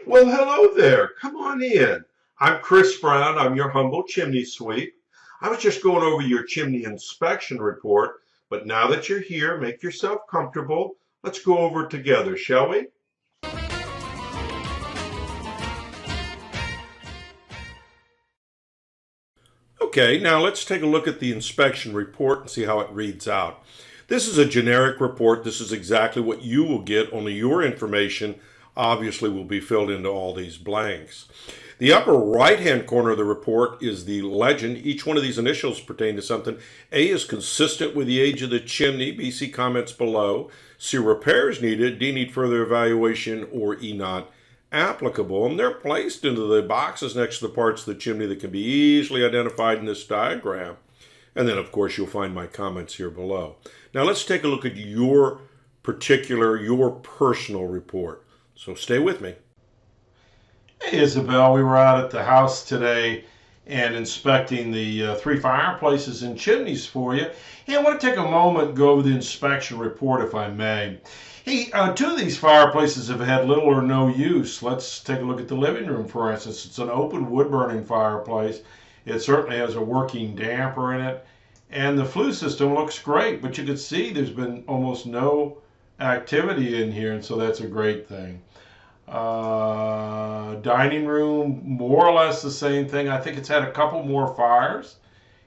Well, hello there. Come on in. I'm Chris Brown. I'm your humble chimney sweep. I was just going over your chimney inspection report, but now that you're here, make yourself comfortable. Let's go over it together, shall we? Okay, now let's take a look at the inspection report and see how it reads out. This is a generic report. This is exactly what you will get, only your information obviously will be filled into all these blanks. The upper right-hand corner of the report is the legend. Each one of these initials pertain to something. A is consistent with the age of the chimney. B, see comments below. C, repairs needed. D, need further evaluation. Or E, not applicable. And they're placed into the boxes next to the parts of the chimney that can be easily identified in this diagram. And then, of course, you'll find my comments here below. Now, let's take a look at your personal report. So stay with me. Hey, Isabel, we were out at the house today and inspecting the three fireplaces and chimneys for you. Hey, I want to take a moment and go over the inspection report, if I may. Hey, two of these fireplaces have had little or no use. Let's take a look at the living room, for instance. It's an open wood-burning fireplace. It certainly has a working damper in it. And the flue system looks great, but you can see there's been almost no activity in here, and so that's a great thing. Dining room, more or less the same thing. I think it's had a couple more fires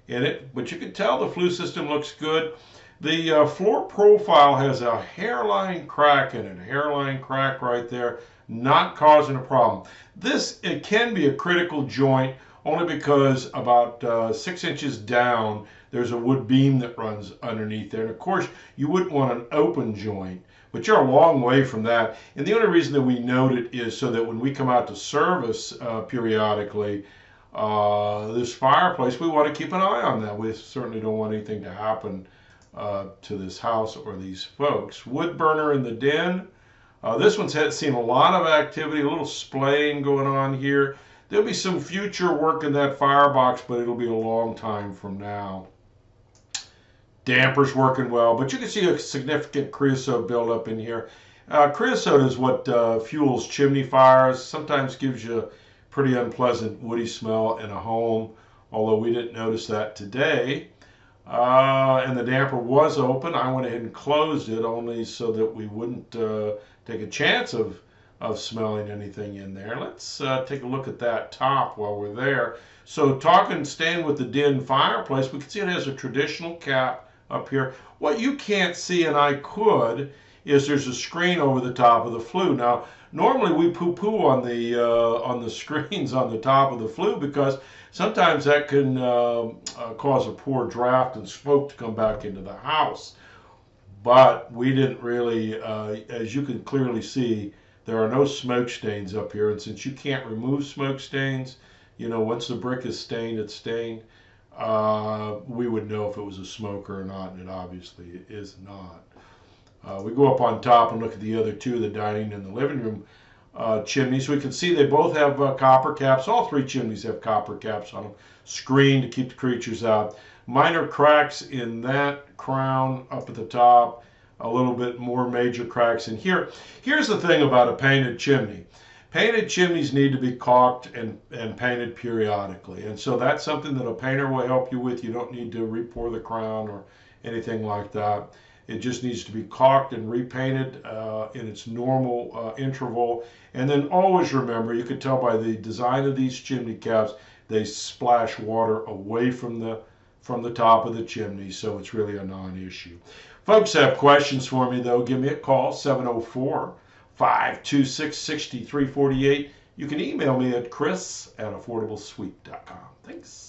in it, but you can tell the flue system looks good. The floor profile has a hairline crack in it, a hairline crack right there, not causing a problem. It can be a critical joint only because about 6 inches down, there's a wood beam that runs underneath there. And of course, you wouldn't want an open joint, but you're a long way from that. And the only reason that we note it is so that when we come out to service periodically, this fireplace, we want to keep an eye on that. We certainly don't want anything to happen to this house or these folks. Wood burner in the den. This one's seen a lot of activity, a little splaying going on here. There'll be some future work in that firebox, but it'll be a long time from now. Damper's working well, but you can see a significant creosote buildup in here. Creosote is what fuels chimney fires, sometimes gives you a pretty unpleasant woody smell in a home, although we didn't notice that today. And the damper was open. I went ahead and closed it only so that we wouldn't take a chance of smelling anything in there. Let's take a look at that top while we're there. So staying with the den fireplace, we can see it has a traditional cap up here. What you can't see, and I could, is there's a screen over the top of the flue. Now, normally we poo-poo on the screens on the top of the flue because sometimes that can cause a poor draft and smoke to come back into the house. But we didn't really, as you can clearly see, there are no smoke stains up here. And since you can't remove smoke stains, once the brick is stained, it's stained. We would know if it was a smoker or not, and it obviously is not. We go up on top and look at the other two, the dining and the living room chimneys. We can see they both have copper caps. All three chimneys have copper caps on them, screened to keep the creatures out. Minor cracks in that crown up at the top, a little bit more major cracks in here. Here's the thing about a painted chimney. Painted chimneys need to be caulked and painted periodically. And so that's something that a painter will help you with. You don't need to re-pour the crown or anything like that. It just needs to be caulked and repainted in its normal interval. And then always remember, you can tell by the design of these chimney caps, they splash water away from the top of the chimney, so it's really a non-issue. Folks have questions for me, though. Give me a call, 704-526-6348. You can email me at chris@affordablesweep.com. Thanks.